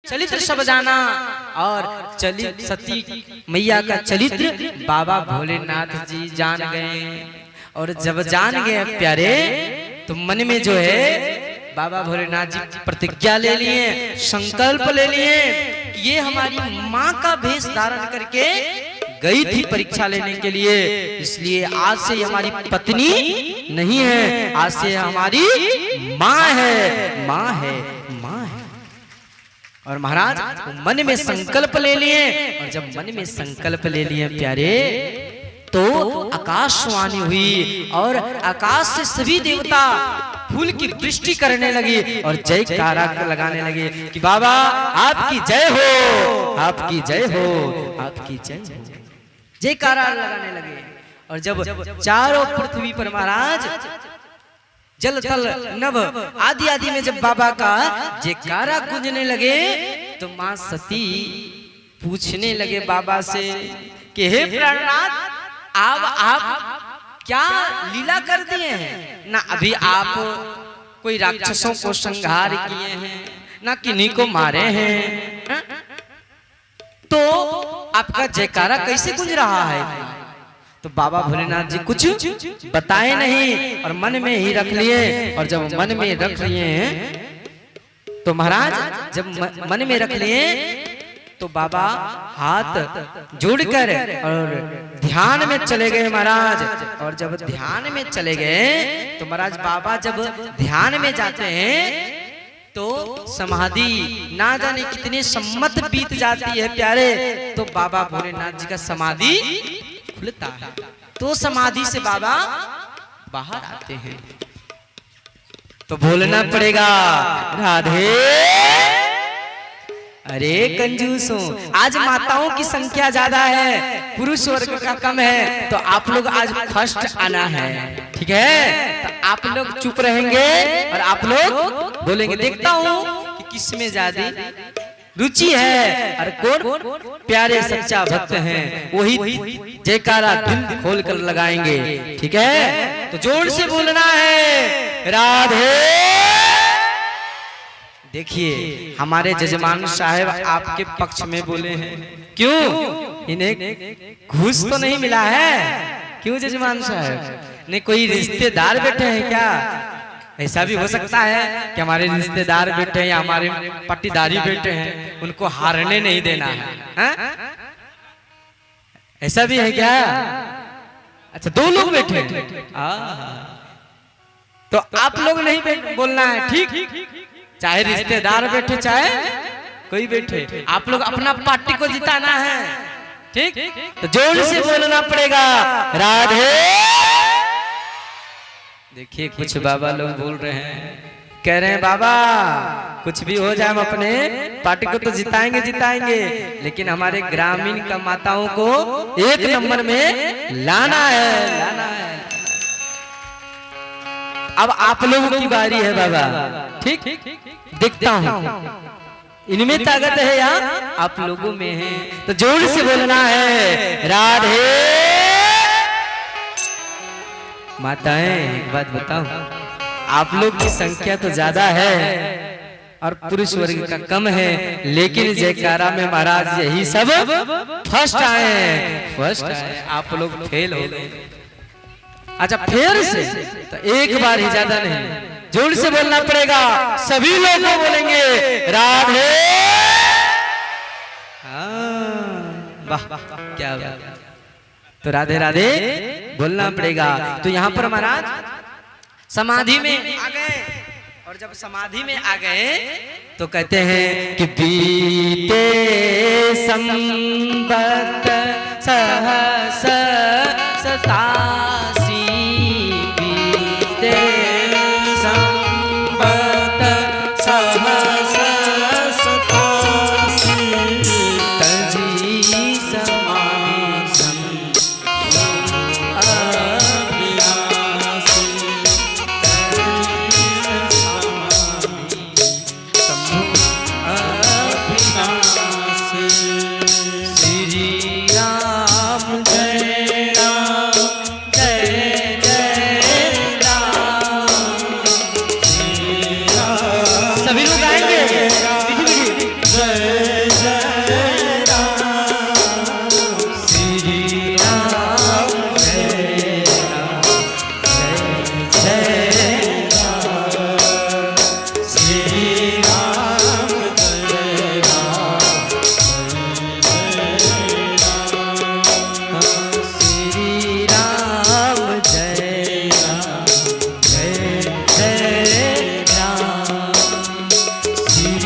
चरित्र सब जाना। और सती मैया का चरित्र बाबा भोलेनाथ जी जान गए। और जब जान गए प्यारे, तो मन में जो है बाबा भोलेनाथ जी प्रतिज्ञा ले लिए, संकल्प ले लिए कि ये हमारी माँ का भेष धारण करके गई थी परीक्षा लेने के लिए, इसलिए आज से हमारी पत्नी नहीं है, आज से हमारी माँ है, माँ है, माँ है। और महाराज मन में संकल्प ले लिए। और जब मन में संकल्प ले लिए प्यारे, तो आकाशवाणी हुई और आकाश से सभी देवता फूल की वृष्टि करने लगी और जयकारा लगाने लगे कि बाबा आपकी जय हो, आपकी जय हो, आपकी जय हो। जयकारा लगाने लगे। और जब चारों पृथ्वी पर महाराज जल थल नभ आदि आदि में जब बाबा का जयकारा गूंजने लगे, तो मां सती पूछने लगे बाबा से कि हे प्राणनाथ, आप क्या लीला कर दिए हैं? ना अभी आप कोई राक्षसों को संहार किए हैं, ना किन्हीं को मारे हैं, तो आपका जयकारा कैसे गूंज रहा है? तो बाबा भोलेनाथ जी कुछ बताए नहीं और मन में ही रख लिए। और जब मन में रख लिए हैं, तो महाराज जब मन में रख लिए, तो बाबा हाथ जोड़कर और ध्यान में चले गए महाराज। और जब ध्यान में चले गए, तो महाराज बाबा जब ध्यान में जाते हैं, तो समाधि ना जाने कितने सम्मत बीत जाती है प्यारे, तो बाबा भोलेनाथ जी का समाधि खुलता है। तो समाधि से बाबा बाहर आते हैं। तो बोलना पड़ेगा राधे। अरे कंजूसों, आज माताओं की संख्या ज्यादा है, पुरुष वर्ग का कम है, तो आप लोग आज फर्स्ट आना है, ठीक है? तो आप लोग चुप रहेंगे और आप लोग बोलेंगे। देखता हूँ कि किसमें ज्यादा रुचि है और कौन प्यारे सच्चा भक्त हैं, वही जयकारा दिल खोल कर लगाएंगे, ठीक है? तो जोर से बोलना है राधे। देखिए हमारे जजमान साहब आपके पक्ष में बोले हैं। क्यों? इन्हें घूस तो नहीं मिला है? क्यों जजमान साहब? नहीं कोई रिश्तेदार बैठे हैं क्या? ऐसा भी हो सकता है कि हमारे रिश्तेदार बैठे हैं या हमारे पट्टीदारी बैठे हैं, उनको हारने नहीं देना है, हा? ऐसा भी है क्या? अच्छा, दो लोग बैठे हैं, तो आप लोग नहीं बोलना है, ठीक? चाहे रिश्तेदार बैठे चाहे कोई बैठे, आप लोग अपना पार्टी को जिताना है, ठीक? तो जोर से बोलना पड़ेगा राधे। देखिए कुछ बाबा लोग बोल रहे हैं, कह रहे हैं बाबा कुछ भी हो जाए हम अपने पार्टी को तो जिताएंगे जिताएंगे, लेकिन हमारे ग्रामीण का माताओं को एक नंबर में लाना है, लाना है। अब आप लोगों की बारी है बाबा, ठीक? देखता हूं इनमें ताकत है या आप लोगों में है, तो जोर से बोलना है राधे। माताएं एक बात बताओ, आप लोग की संख्या तो ज्यादा है और पुरुष वर्ग का कम है, लेकिन जयकारा में महाराज यही सब फर्स्ट आए, फर्स्ट आए, आप लोग फेल हो गए। अच्छा फिर से, तो एक बार ही ज्यादा नहीं, जोर से बोलना पड़ेगा, सभी लोग बोलेंगे राधे। वाह क्या बात। तो राधे राधे बोलना पड़ेगा। तो यहाँ पर महाराज समाधि में आ गए, और जब समाधि में आ गए तो कहते हैं कि बीते संबत सहस सतासी, बीते संबत सहस सतासी, तजी समासम अभिलाषी, तजी अभिलाषी। श्री राम जय राम जय जय राम श्री राम जय राम जय राम श्री राम जय राम श्री राम जय राम जय जय राम श्री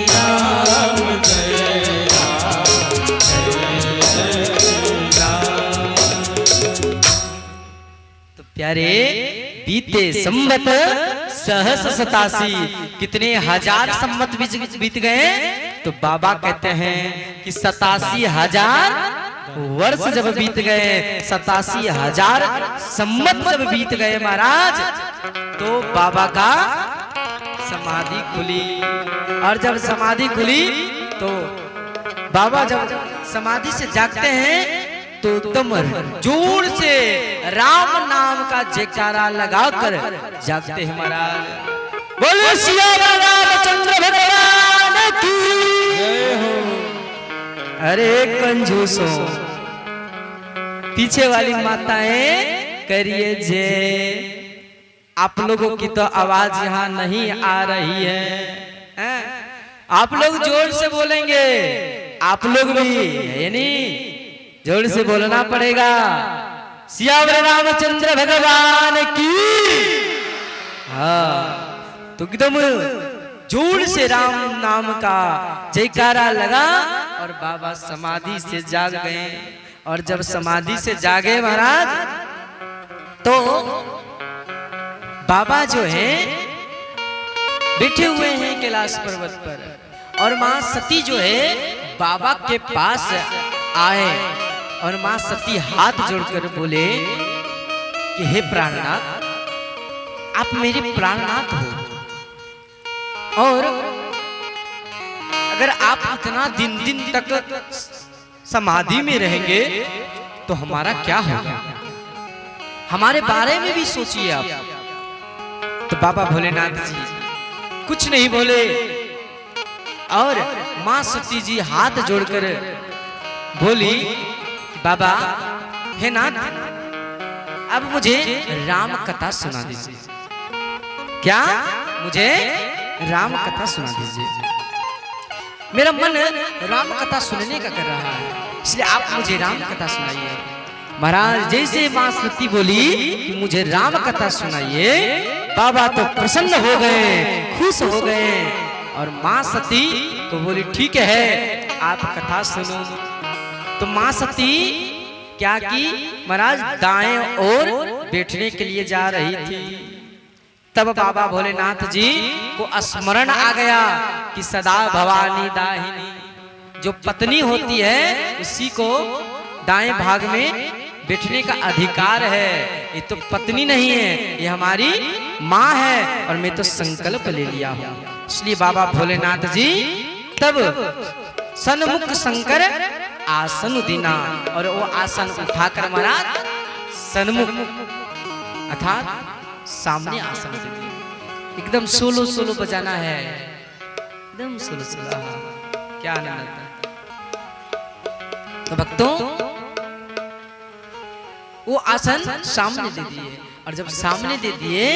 राम जय राम तो प्यारे बीते संवत सहस सतासी, कितने हजार संवत बीत गए। तो बाबा कहते हैं कि 87,000 वर्ष जब बीत गए, 87,000 संवत जब बीत गए महाराज, तो बाबा का समाधि खुली। और जब समाधि खुली तो बाबा जब समाधि से जागते हैं तो एकदम जोर से राम नाम का जयकारा लगाकर जागते हैं महाराज। बोलो सिया रामचंद्र भगवान की जय हो। अरे कंजूसों, पीछे वाली माताएं करिए जय। आप लोगों की तो आवाज यहाँ नहीं आ रही है, आप लोग जोर से बोलेंगे, आप लोग भी यानी जोर से बोलना पड़ेगा। सियावर रामचंद्र भगवान की। हाँ, तो एकदम जोर से राम नाम का जयकारा लगा और बाबा समाधि से जाग गए। और जब समाधि से जागे महाराज, तो बाबा जो है बैठे हुए हैं कैलाश पर्वत पर, और मां सती जो है बाबा के पास आए, और मां सती हाथ जोड़कर बोले कि हे प्राणनाथ, आप मेरे प्राणनाथ हो, और अगर आप इतना दिन दिन तक समाधि में रहेंगे तो हमारा क्या होगा, हमारे बारे में भी सोचिए आप। तो बाबा भोलेनाथ जी कुछ नहीं बोले, और मां सती जी हाथ जोड़कर बोली, बाबा हे नाथ, अब मुझे राम कथा सुना दीजिए। क्या? मुझे राम कथा सुना दीजिए, मेरा मन राम कथा सुनने का कर रहा है, इसलिए आप मुझे राम कथा सुनाइए। महाराज जैसे मां सती बोली कि मुझे राम कथा सुनाइए, बाबा तो प्रसन्न हो गए, खुश हो गए, और मां सती तो बोली ठीक है, आप कथा सुनो। तो मां सती क्या की महाराज, दाएं ओर बैठने के लिए जा रही थी। तब बाबा भोलेनाथ जी को स्मरण आ गया कि सदा भवानी दाहिनी, जो पत्नी होती है उसी को दाएं भाग में बैठने का अधिकार है। ये तो पत्नी नहीं है, ये हमारी माँ है, और मैं तो संकल्प ले लिया हूँ। इसलिए बाबा भोलेनाथ जी तब सन्मुख शंकर आसन दीना, और वो आसन उठाकर महाराज सन्मुख अर्थात सामने आसन दे दिए। एकदम सोलो सोलो बजाना है, एकदम सोलो सोलो, क्या आनंद आता है। तो भक्तों वो आसन सामने दे दिए, और जब सामने दे दिए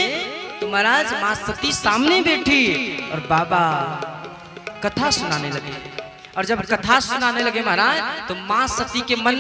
तो महाराज मां सती सामने बैठी और बाबा कथा सुनाने लगे। और जब कथा सुनाने लगे महाराज, तो मां सती के मन